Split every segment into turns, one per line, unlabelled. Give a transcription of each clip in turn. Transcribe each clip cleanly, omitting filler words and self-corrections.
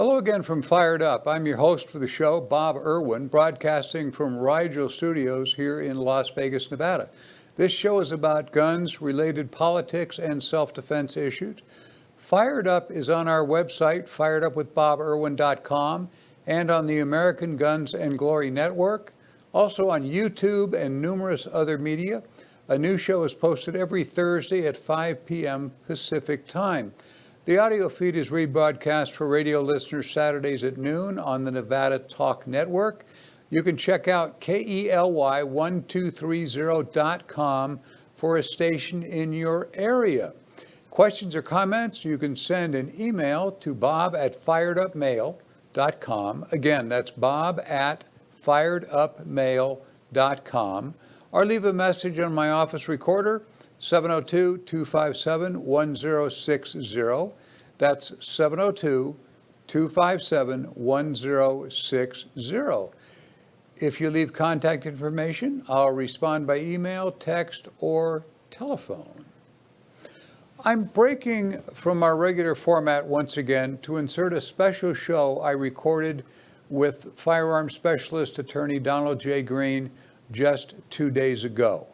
Hello again from Fired Up. I'm your host for the show, Bob Irwin, broadcasting from Rigel Studios here in Las Vegas, Nevada. This show is about guns, related politics, and self-defense issues. Fired Up is on our website, firedupwithbobirwin.com, and on the American Guns and Glory Network, also on YouTube and numerous other media. A new show is posted every Thursday at 5 p.m. Pacific Time. The audio feed is rebroadcast for radio listeners Saturdays at noon on the Nevada Talk Network. You can check out KELY1230.com for a station in your area. Questions or comments, you can send an email to bob@firedupmail.com. Again, that's bob@firedupmail.com. Or leave a message on my office recorder, 702-257-1060. That's 702-257-1060. If you leave contact information, I'll respond by email, text, or telephone. I'm breaking from our regular format once again to insert a special show I recorded with firearms specialist attorney Donald J. Green just 2 days ago.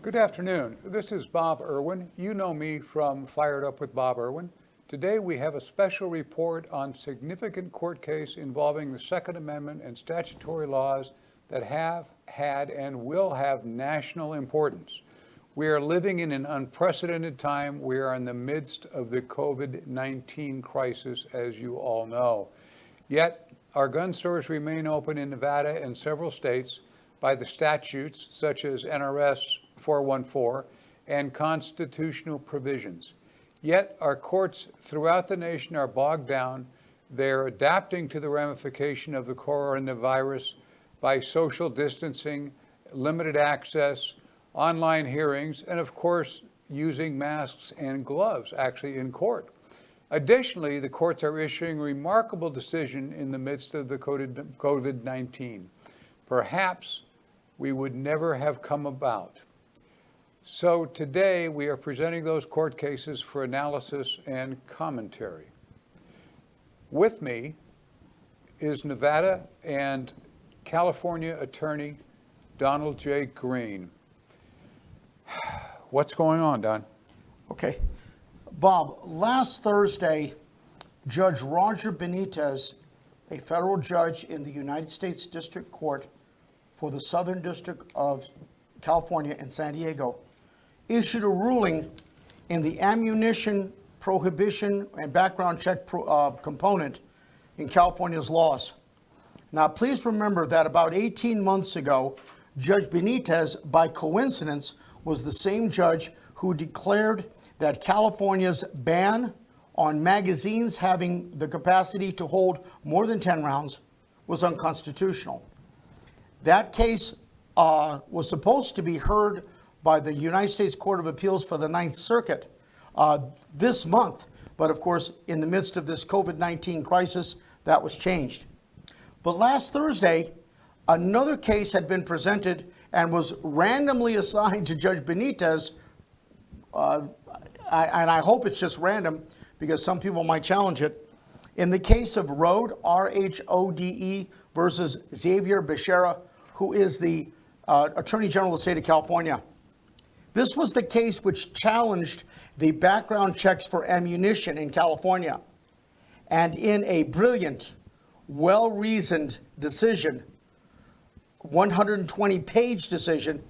Good afternoon. This is Bob Irwin. You know me from Fired Up with Bob Irwin. Today we have a special report on significant court case involving the Second Amendment and statutory laws that have had and will have national importance. We are living in an unprecedented time. We are in the midst of the COVID-19 crisis, as you all know. Yet our gun stores remain open in Nevada and several states by the statutes such as NRS 414 and constitutional provisions. Yet our courts throughout the nation are bogged down. They're adapting to the ramification of the coronavirus by social distancing, limited access, online hearings, and of course, using masks and gloves actually in court. Additionally, the courts are issuing remarkable decisions in the midst of the COVID-19. Perhaps we would never have come about. So today we are presenting those court cases for analysis and commentary. With me is Nevada and California attorney Donald J. Green. What's going on, Don?
Okay. Bob, last Thursday, Judge Roger Benitez, a federal judge in the United States District Court for the Southern District of California in San Diego, issued a ruling in the ammunition prohibition and background check component in California's laws. Now, please remember that about 18 months ago, Judge Benitez, by coincidence, was the same judge who declared that California's ban on magazines having the capacity to hold more than 10 rounds was unconstitutional. That case was supposed to be heard by the United States Court of Appeals for the Ninth Circuit this month. But of course, in the midst of this COVID-19 crisis, that was changed. But last Thursday, another case had been presented and was randomly assigned to Judge Benitez. And I hope it's just random because some people might challenge it. In the case of Rhode, R-H-O-D-E, versus Xavier Becerra, who is the Attorney General of the state of California. This was the case which challenged the background checks for ammunition in California. And in a brilliant, well-reasoned decision, 120-page decision,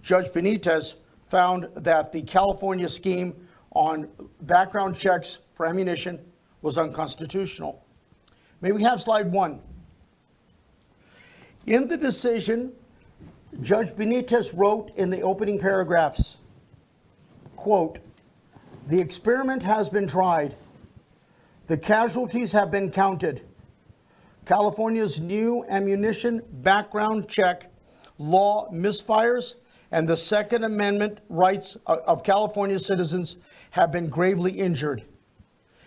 Judge Benitez found that the California scheme on background checks for ammunition was unconstitutional. May we have slide 1? In the decision, Judge Benitez wrote in the opening paragraphs, quote, "The experiment has been tried. The casualties have been counted. California's new ammunition background check law misfires, and the Second Amendment rights of California citizens have been gravely injured.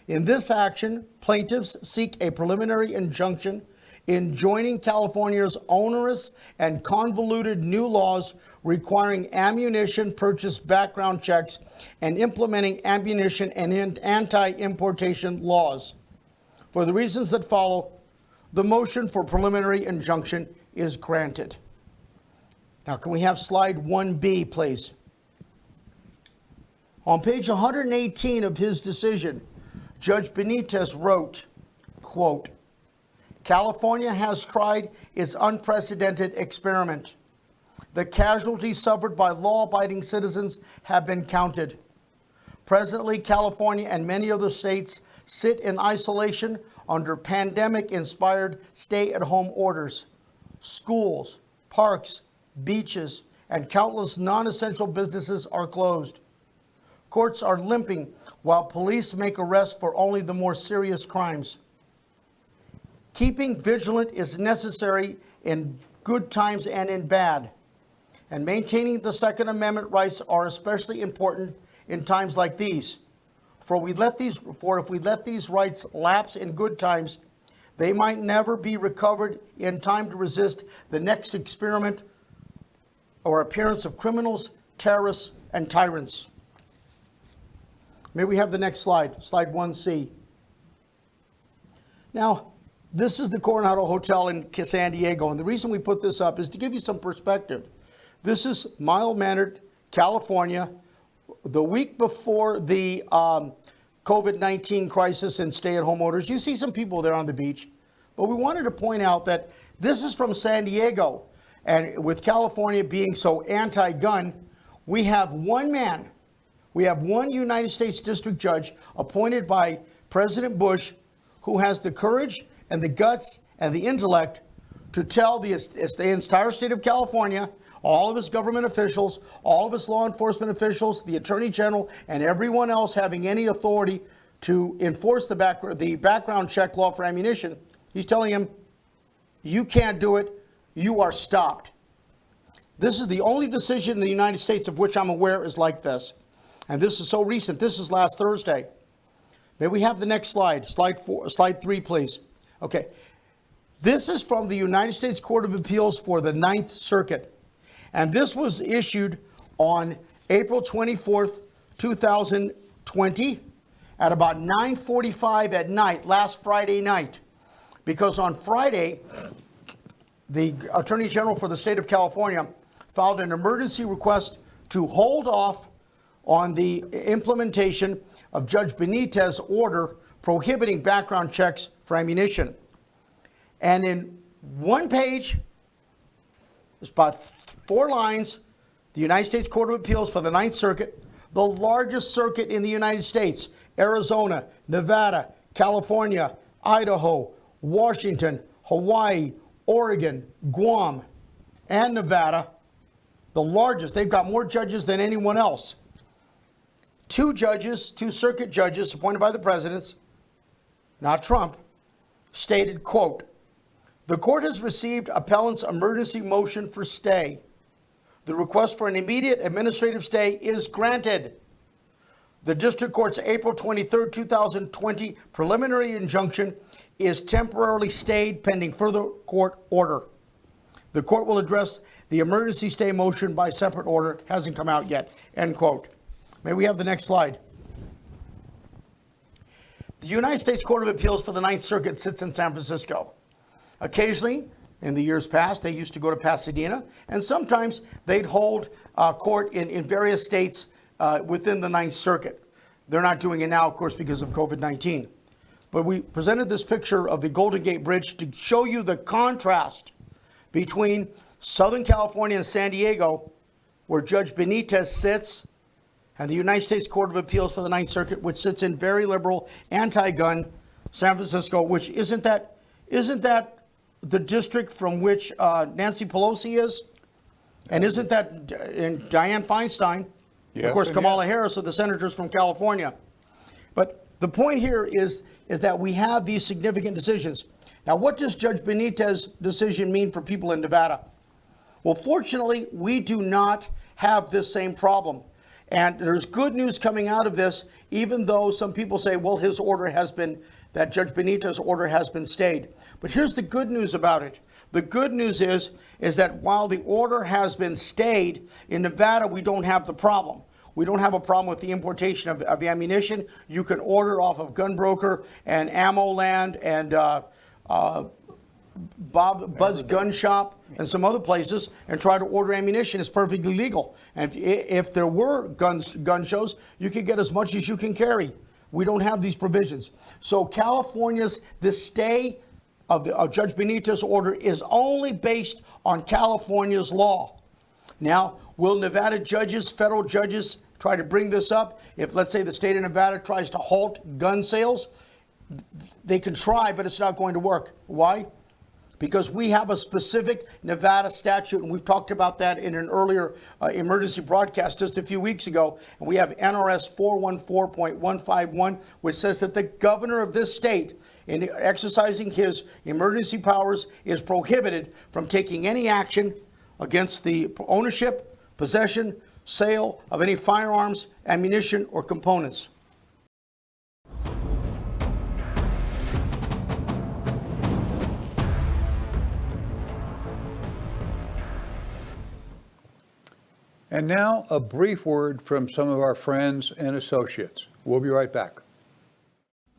In this action, plaintiffs seek a preliminary injunction in joining California's onerous and convoluted new laws requiring ammunition purchase background checks and implementing ammunition and anti-importation laws. For the reasons that follow, the motion for preliminary injunction is granted. Now, can we have slide 1B, please? On page 118 of his decision, Judge Benitez wrote, quote, California has tried its unprecedented experiment. The casualties suffered by law-abiding citizens have been counted. Presently, California and many other states sit in isolation under pandemic-inspired stay-at-home orders. Schools, parks, beaches, and countless non-essential businesses are closed. Courts are limping while police make arrests for only the more serious crimes. Keeping vigilant is necessary in good times and in bad. And maintaining the Second Amendment rights are especially important in times like these. For if we let these rights lapse in good times, they might never be recovered in time to resist the next experiment or appearance of criminals, terrorists, and tyrants. May we have the next slide, slide 1C. Now, this is the Coronado Hotel in San Diego, and the reason we put this up is to give you some perspective. This is mild-mannered California, the week before the COVID-19 crisis and stay-at-home orders. You see some people there on the beach, but we wanted to point out that this is from San Diego, and with California being so anti-gun, we have one man, we have one United States District Judge appointed by President Bush who has the courage and the guts and the intellect to tell the entire state of California, all of its government officials, all of its law enforcement officials, the Attorney General, and everyone else having any authority to enforce the background check law for ammunition, he's telling him, you can't do it, you are stopped. This is the only decision in the United States of which I'm aware is like this. And this is so recent. This is last Thursday. May we have the next slide, slide 3, please. Okay. This is from the United States Court of Appeals for the Ninth Circuit. And this was issued on April 24th, 2020 at about 9:45 at night, last Friday night. Because on Friday, the Attorney General for the state of California filed an emergency request to hold off on the implementation of Judge Benitez's order prohibiting background checks for ammunition. And in one page, it's about 4 lines, the United States Court of Appeals for the Ninth Circuit, the largest circuit in the United States, Arizona, Nevada, California, Idaho, Washington, Hawaii, Oregon, Guam, and Nevada, the largest. They've got more judges than anyone else. 2 circuit judges appointed by the presidents, not Trump, stated, quote, the court has received appellant's emergency motion for stay. The request for an immediate administrative stay is granted. The district court's April 23, 2020 preliminary injunction is temporarily stayed pending further court order. The court will address the emergency stay motion by separate order. It hasn't come out yet, end quote. May we have the next slide? The United States Court of Appeals for the Ninth Circuit sits in San Francisco. Occasionally, in the years past, they used to go to Pasadena, and sometimes they'd hold court in various states within the Ninth Circuit. They're not doing it now, of course, because of COVID-19. But we presented this picture of the Golden Gate Bridge to show you the contrast between Southern California and San Diego, where Judge Benitez sits, and the United States Court of Appeals for the Ninth Circuit, which sits in very liberal, anti-gun San Francisco, which isn't that the district from which Nancy Pelosi is? And isn't that Dianne Feinstein?
Yes,
of course, Kamala Harris are the senators from California. But the point here is that we have these significant decisions. Now, what does Judge Benitez's decision mean for people in Nevada? Well, fortunately, we do not have this same problem. And there's good news coming out of this, even though some people say, well, that Judge Benitez's order has been stayed. But here's the good news about it. The good news is that while the order has been stayed, in Nevada, we don't have the problem. We don't have a problem with the importation of ammunition. You can order off of Gunbroker and Ammo Land and Bud's Gun Shop and some other places and try to order ammunition. It's perfectly legal. And if there were gun shows, you could get as much as you can carry. We don't have these provisions. So the stay of Judge Benitez's order is only based on California's law. Now, will Nevada judges, federal judges, try to bring this up? If, let's say, the state of Nevada tries to halt gun sales, they can try, but it's not going to work. Why? Because we have a specific Nevada statute, and we've talked about that in an earlier emergency broadcast just a few weeks ago. And we have NRS 414.151, which says that the governor of this state, in exercising his emergency powers, is prohibited from taking any action against the ownership, possession, sale of any firearms, ammunition, or components.
And now a brief word from some of our friends and associates. We'll be right back.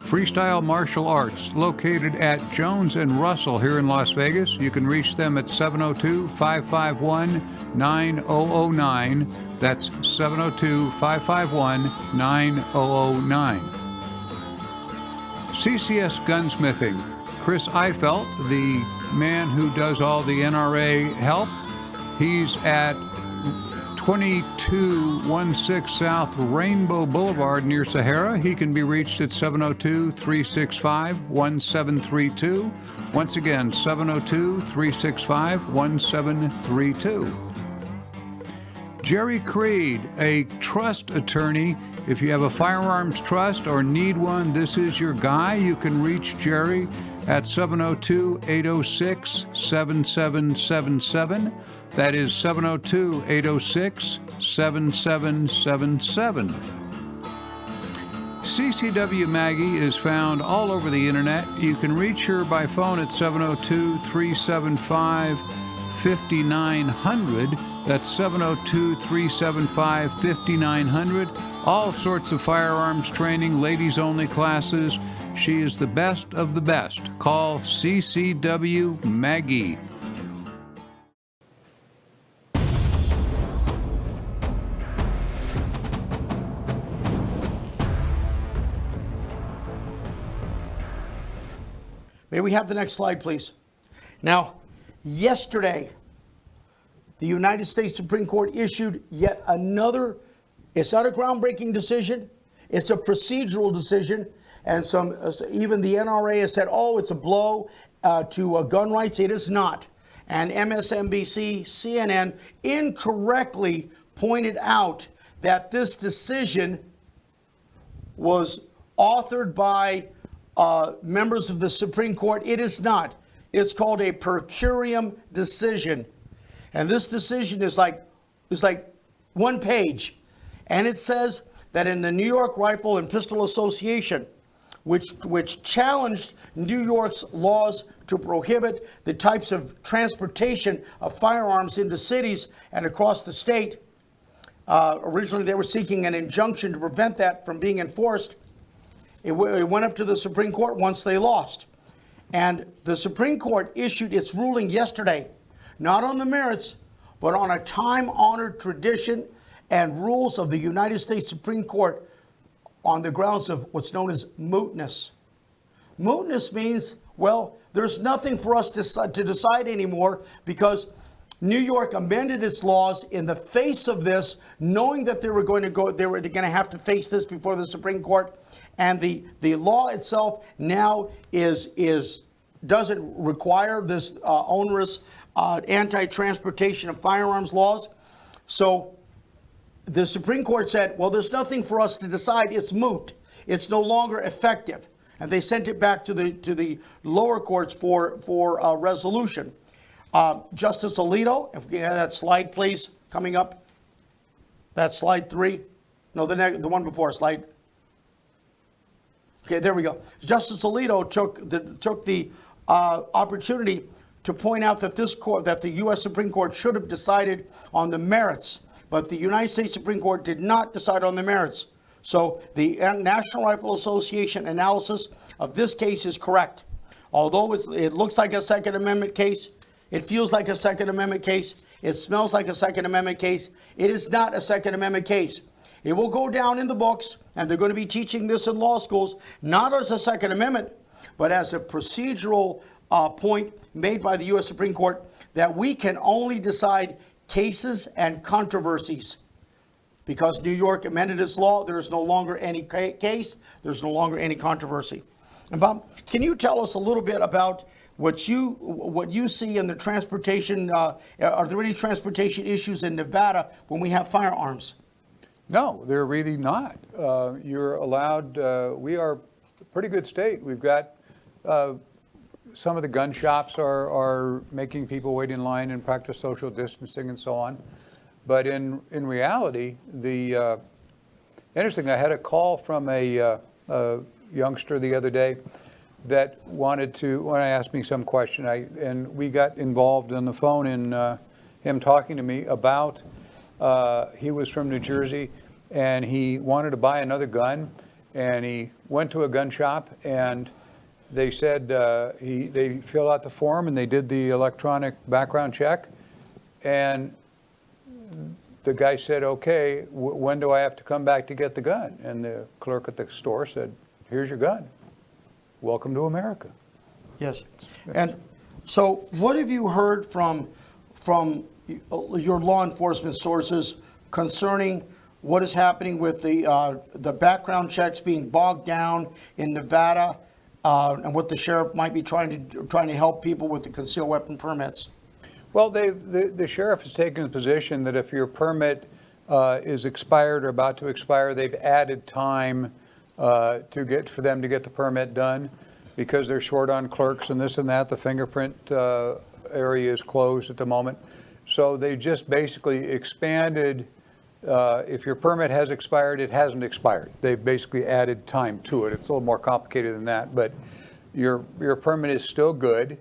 Freestyle Martial Arts, located at Jones and Russell here in Las Vegas. You can reach them at 702-551-9009. That's 702-551-9009. CCS Gunsmithing. Chris Eifelt, the man who does all the NRA help, he's at 2216 South Rainbow Boulevard near Sahara. He can be reached at 702-365-1732. Once again, 702-365-1732. Jerry Creed, a trust attorney. If you have a firearms trust or need one, this is your guy. You can reach Jerry at 702-806-7777. That is 702-806-7777. CCW Maggie is found all over the internet. You can reach her by phone at 702-375-5900. That's 702-375-5900. All sorts of firearms training, ladies only classes. She is the best of the best. Call CCW Maggie.
May we have the next slide, please? Now, yesterday, the United States Supreme Court issued yet another, it's not a groundbreaking decision, it's a procedural decision, and even the NRA has said, oh, it's a blow to gun rights. It is not. And MSNBC, CNN incorrectly pointed out that this decision was authored by members of the Supreme Court. It is not. It's called a per curiam decision. And this decision is like one page. And it says that in the New York Rifle and Pistol Association, which challenged New York's laws to prohibit the types of transportation of firearms into cities and across the state. Originally, they were seeking an injunction to prevent that from being enforced. It went up to the Supreme Court once they lost. And the Supreme Court issued its ruling yesterday, not on the merits, but on a time-honored tradition and rules of the United States Supreme Court on the grounds of what's known as mootness. Mootness means, well, there's nothing for us to decide anymore because New York amended its laws in the face of this, knowing that they were going to have to face this before the Supreme Court. And the law itself now doesn't require this onerous anti-transportation of firearms laws. So the Supreme Court said, well, there's nothing for us to decide. It's moot. It's no longer effective. And they sent it back to the lower courts for resolution. Justice Alito, if we have that slide, please, coming up. That's slide 3. No, the one before, slide. Okay, there we go. Justice Alito took the opportunity to point out that that the U.S. Supreme Court should have decided on the merits, but the United States Supreme Court did not decide on the merits. So the National Rifle Association analysis of this case is correct. Although it looks like a Second Amendment case, it feels like a Second Amendment case, it smells like a Second Amendment case, it is not a Second Amendment case. It will go down in the books, and they're going to be teaching this in law schools, not as a Second Amendment, but as a procedural point made by the U.S. Supreme Court that we can only decide cases and controversies. Because New York amended its law, there is no longer any case, there's no longer any controversy. And Bob, can you tell us a little bit about what you see in the transportation? Are there any transportation issues in Nevada when we have firearms?
No, they're really not. You're allowed, we are a pretty good state. We've got some of the gun shops are making people wait in line and practice social distancing and so on. But in reality, interesting, I had a call from a youngster the other day that wanted to, when I asked me some question, and we got involved on the phone in him talking to me about, he was from New Jersey, and he wanted to buy another gun, and he went to a gun shop, and they said they filled out the form, and they did the electronic background check, and the guy said, okay, when do I have to come back to get the gun? And the clerk at the store said, here's your gun. Welcome to America.
Yes. And so what have you heard from your law enforcement sources concerning what is happening with the background checks being bogged down in Nevada, and what the sheriff might be trying to help people with the concealed weapon permits?
Well, the sheriff has taken the position that if your permit is expired or about to expire, they've added time for them to get the permit done because they're short on clerks and this and that. The fingerprint area is closed at the moment. So they just basically expanded. If your permit has expired, it hasn't expired. They've basically added time to it. It's a little more complicated than that, but your permit is still good.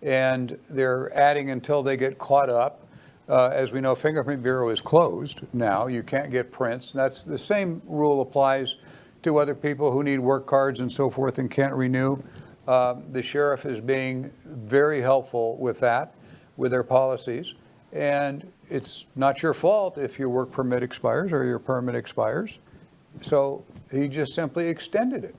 And they're adding until they get caught up. As we know, Fingerprint Bureau is closed now. You can't get prints. That's the same rule applies to other people who need work cards and so forth and can't renew. The sheriff is being very helpful with that, with their policies. And it's not your fault if your work permit expires or your permit expires. So he just simply extended it.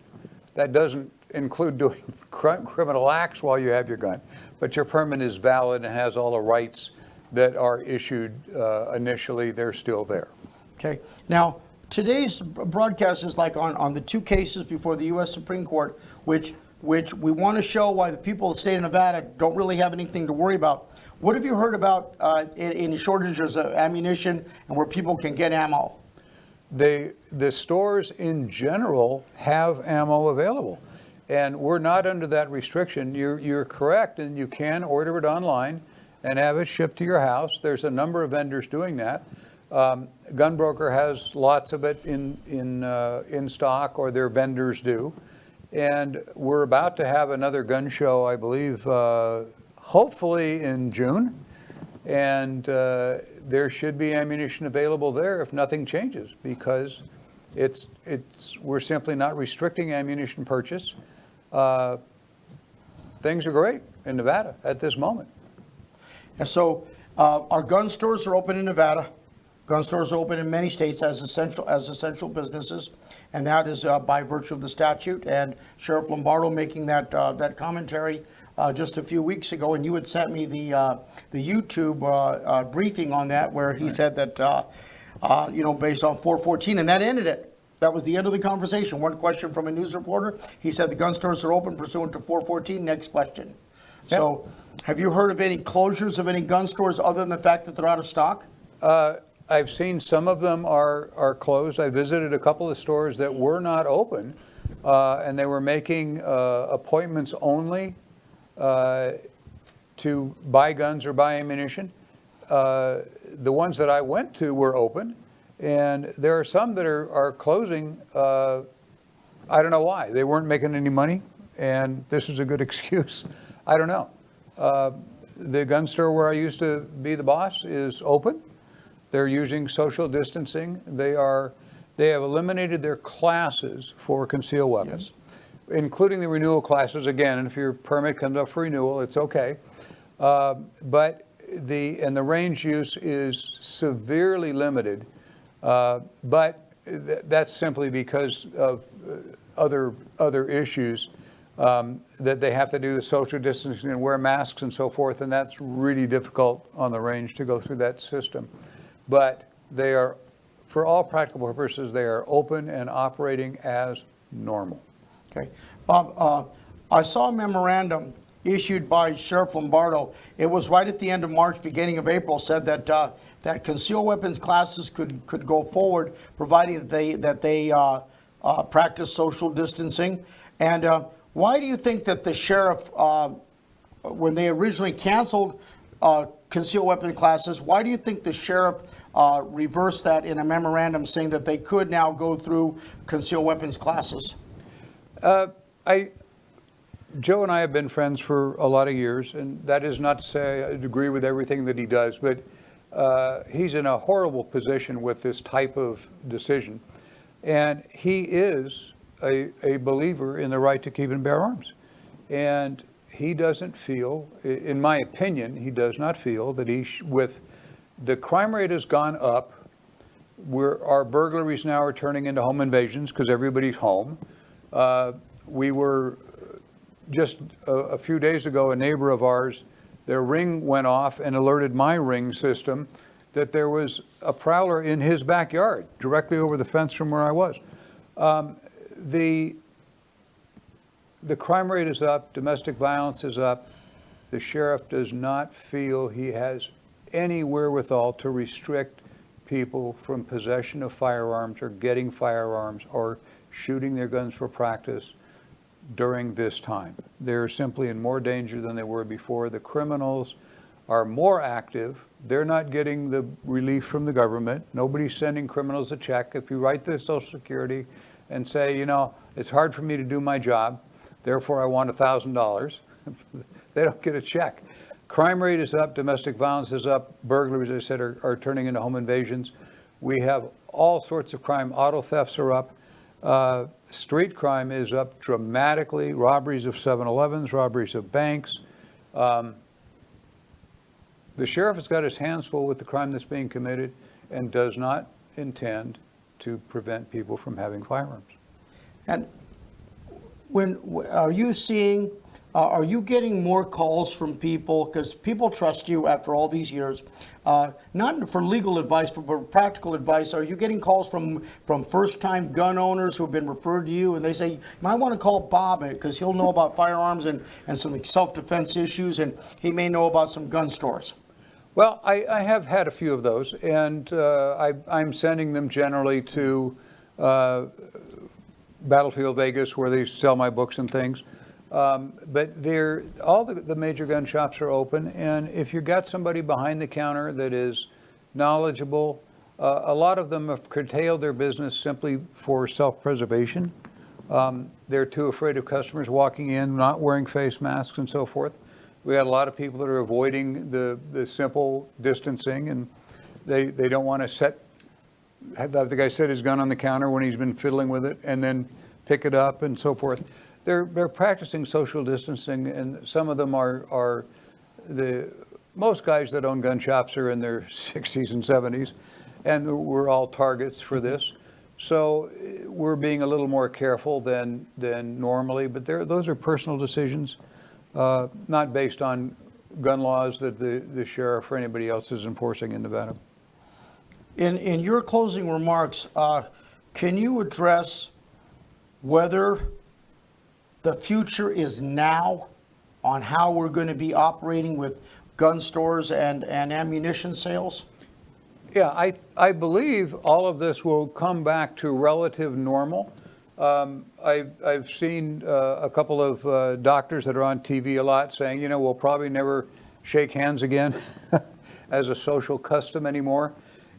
That doesn't include doing criminal acts while you have your gun, but your permit is valid and has all the rights that are issued initially. They're still there.
Okay. Now, today's broadcast is like on the two cases before the U.S. Supreme Court, which we want to show why the people of the state of Nevada don't really have anything to worry about. What have you heard about any shortages of ammunition and where people can get ammo?
The stores in general have ammo available. And we're not under that restriction. You're correct, and you can order it online and have it shipped to your house. There's a number of vendors doing that. Gunbroker has lots of it in stock, or their vendors do. And we're about to have another gun show, I believe, hopefully in June. And there should be ammunition available there if nothing changes, because we're simply not restricting ammunition purchase. Things are great in Nevada at this moment.
And so our gun stores are open in Nevada. Gun stores are open in many states as essential businesses, and that is by virtue of the statute. And Sheriff Lombardo making that commentary just a few weeks ago, and you had sent me the YouTube briefing on that, where he said that based on 414, and that ended it. That was the end of the conversation. One question from a news reporter. He said the gun stores are open pursuant to 414. Next question. Yep. So have you heard of any closures of any gun stores other than the fact that they're out of stock?
I've seen some of them are closed. I visited a couple of stores that were not open, and they were making appointments only to buy guns or buy ammunition. The ones that I went to were open, And there are some that are closing. I don't know why. They weren't making any money, and this is a good excuse. I don't know. The gun store where I used to be the boss is open. They're using social distancing. They have eliminated their classes for concealed weapons, including the renewal classes again. And if your permit comes up for renewal, it's okay. But the range use is severely limited. But that's simply because of other issues that they have to do the social distancing and wear masks and so forth, and that's really difficult on the range to go through that system. But they are, for all practical purposes, they are open and operating as normal.
Okay. Bob, I saw a memorandum issued by Sheriff Lombardo. It was right at the end of March, beginning of April, said that that concealed weapons classes could go forward, providing that they practice social distancing. And why do you think that the sheriff, when they originally canceled concealed weapon classes, why do you think the sheriff reversed that in a memorandum saying that they could now go through concealed weapons classes?
Joe and I have been friends for a lot of years, and that is not to say I agree with everything that he does, but he's in a horrible position with this type of decision. And he is a believer in the right to keep and bear arms. And he doesn't feel, in my opinion, he does not feel that with the crime rate has gone up, our burglaries now are turning into home invasions because everybody's home. We were just a few days ago, a neighbor of ours, their ring went off and alerted my ring system that there was a prowler in his backyard, directly over the fence from where I was. The crime rate is up, domestic violence is up. The sheriff does not feel he has any wherewithal to restrict people from possession of firearms or getting firearms or shooting their guns for practice during this time. They're simply in more danger than they were before. The criminals are more active. They're not getting the relief from the government. Nobody's sending criminals a check. If you write the Social Security and say, you know, it's hard for me to do my job, therefore I want $1,000, they don't get a check. Crime rate is up, domestic violence is up, burglaries, as I said, are turning into home invasions. We have all sorts of crime. Auto thefts are up. Street crime is up dramatically. Robberies of 7-Elevens, robberies of banks. The sheriff has got his hands full with the crime that's being committed and does not intend to prevent people from having firearms.
And are you getting more calls from people, because people trust you after all these years, not for legal advice, but for practical advice? Are you getting calls from first-time gun owners who have been referred to you, and they say, you might want to call Bob because he'll know about firearms and some self-defense issues, and he may know about some gun stores?
Well, I have had a few of those, and I'm sending them generally to Battlefield Vegas, where they sell my books and things. But all the major gun shops are open, and if you've got somebody behind the counter that is knowledgeable, a lot of them have curtailed their business simply for self-preservation. They're too afraid of customers walking in, not wearing face masks and so forth. We had a lot of people that are avoiding the simple distancing, and they don't want to have the guy set his gun on the counter when he's been fiddling with it and then pick it up and so forth. They're practicing social distancing, and some of them are most guys that own gun shops are in their 60s and 70s, and we're all targets for this. So we're being a little more careful than normally, but those are personal decisions, not based on gun laws that the sheriff or anybody else is enforcing in Nevada.
In your closing remarks, can you address whether the future is now on how we're going to be operating with gun stores and ammunition sales?
Yeah, I believe all of this will come back to relative normal. I've seen a couple of doctors that are on TV a lot saying, we'll probably never shake hands again as a social custom anymore.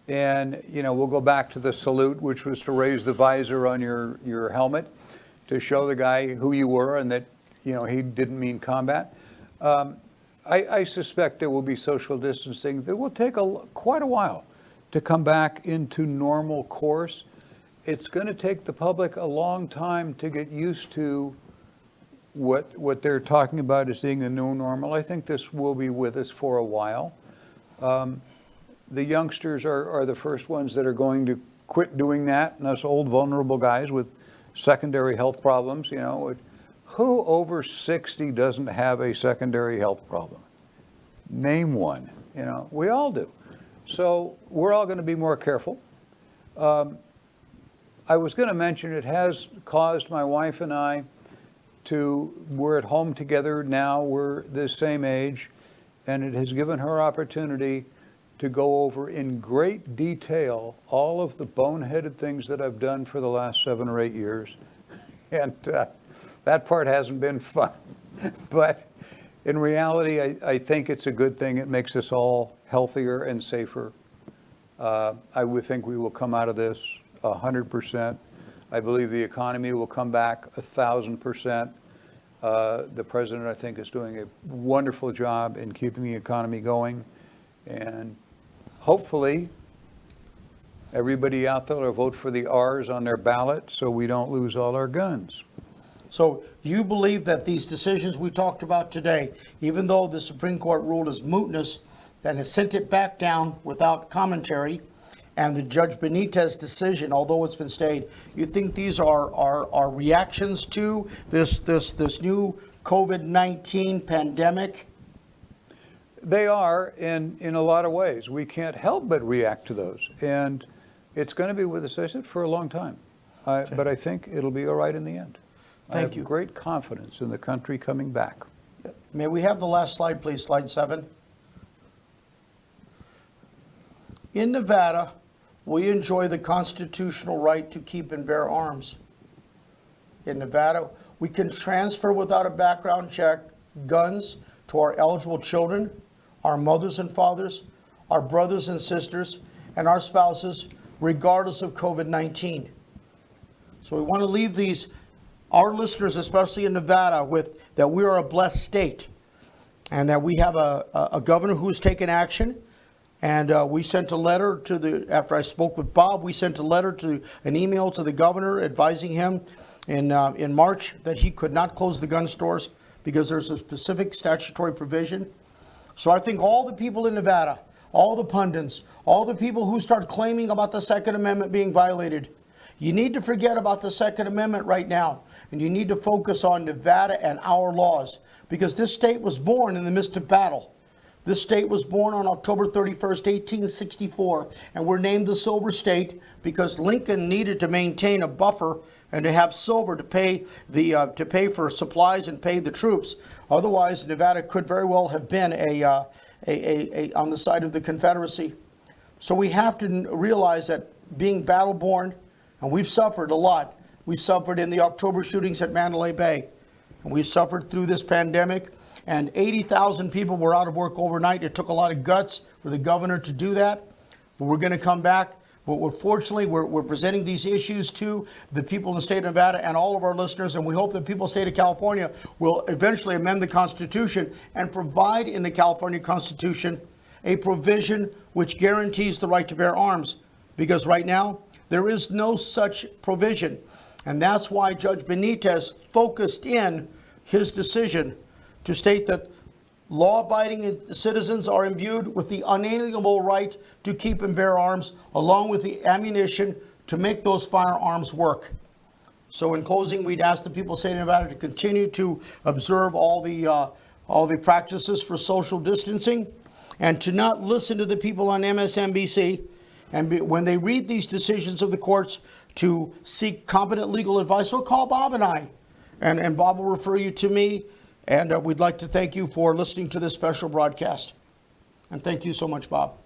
And, we'll go back to the salute, which was to raise the visor on your helmet to show the guy who you were and that, he didn't mean combat. I suspect there will be social distancing that will take quite a while to come back into normal course. It's going to take the public a long time to get used to what they're talking about as being the new normal. I think this will be with us for a while. The youngsters are the first ones that are going to quit doing that, and us old vulnerable guys with secondary health problems, who over 60 doesn't have a secondary health problem? Name one. We all do. So we're all going to be more careful. I was going to mention it has caused my wife and I we're at home together now, we're the same age, and it has given her opportunity to go over in great detail all of the boneheaded things that I've done for the last 7 or 8 years. And that part hasn't been fun. But in reality, I think it's a good thing. It makes us all healthier and safer. I would think we will come out of this 100%. I believe the economy will come back 1,000%. The president, I think, is doing a wonderful job in keeping the economy going. And hopefully, everybody out there will vote for the R's on their ballot so we don't lose all our guns.
So you believe that these decisions we talked about today, even though the Supreme Court ruled as mootness, then has sent it back down without commentary, and the Judge Benitez decision, although it's been stayed, you think these are reactions to this new COVID-19 pandemic?
They are in a lot of ways. We can't help but react to those. And it's going to be with us, I said, for a long time. But I think it'll be all right in the end.
Thank you.
I have great confidence in the country coming back.
May we have the last slide, please, slide 7. In Nevada, we enjoy the constitutional right to keep and bear arms. In Nevada, we can transfer without a background check guns to our eligible children, our mothers and fathers, our brothers and sisters, and our spouses, regardless of COVID-19. So we want to leave our listeners, especially in Nevada, with that we are a blessed state and that we have a governor who's taken action. And we sent a letter after I spoke with Bob, we sent an email to the governor advising him in March that he could not close the gun stores because there's a specific statutory provision. So I think all the people in Nevada, all the pundits, all the people who start claiming about the Second Amendment being violated, you need to forget about the Second Amendment right now. And you need to focus on Nevada and our laws, because this state was born in the midst of battle. This state was born on October 31st, 1864, and we're named the Silver State because Lincoln needed to maintain a buffer and to have silver to pay for supplies and pay the troops. Otherwise, Nevada could very well have been on the side of the Confederacy. So we have to realize that being battle-born, and we've suffered a lot. We suffered in the October shootings at Mandalay Bay, and we suffered through this pandemic. And 80,000 people were out of work overnight. It took a lot of guts for the governor to do that. But we're going to come back. But fortunately, we're presenting these issues to the people in the state of Nevada and all of our listeners. And we hope that people in the state of California will eventually amend the Constitution and provide in the California Constitution a provision which guarantees the right to bear arms. Because right now, there is no such provision. And that's why Judge Benitez focused in his decision to state that law-abiding citizens are imbued with the unalienable right to keep and bear arms, along with the ammunition to make those firearms work. So in closing, we'd ask the people of the state of Nevada to continue to observe all the practices for social distancing and to not listen to the people on MSNBC. And when they read these decisions of the courts, to seek competent legal advice, so call Bob and I. And Bob will refer you to me. And we'd like to thank you for listening to this special broadcast. And thank you so much, Bob.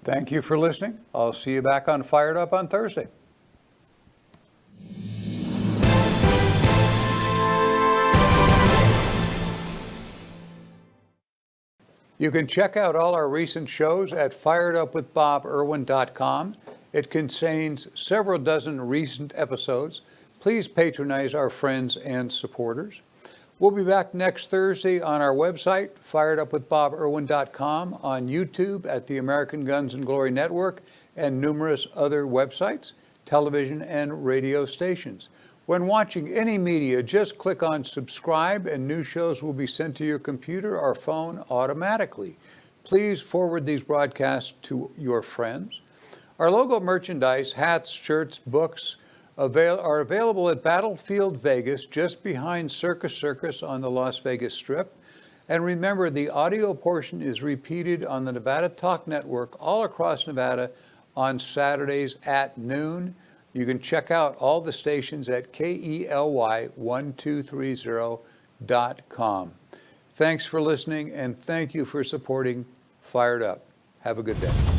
Thank you for listening. I'll see you back on Fired Up on Thursday. You can check out all our recent shows at firedupwithboberwin.com. It contains several dozen recent episodes. Please patronize our friends and supporters. We'll be back next Thursday on our website, firedupwithboberwin.com, on YouTube at the American Guns and Glory Network, and numerous other websites, television, and radio stations. When watching any media, just click on subscribe and new shows will be sent to your computer or phone automatically. Please forward these broadcasts to your friends. Our logo merchandise, hats, shirts, books, are available at Battlefield Vegas, just behind Circus Circus on the Las Vegas Strip. And remember, the audio portion is repeated on the Nevada Talk Network all across Nevada on Saturdays at noon. You can check out all the stations at KELY1230.com. Thanks for listening, and thank you for supporting Fired Up. Have a good day.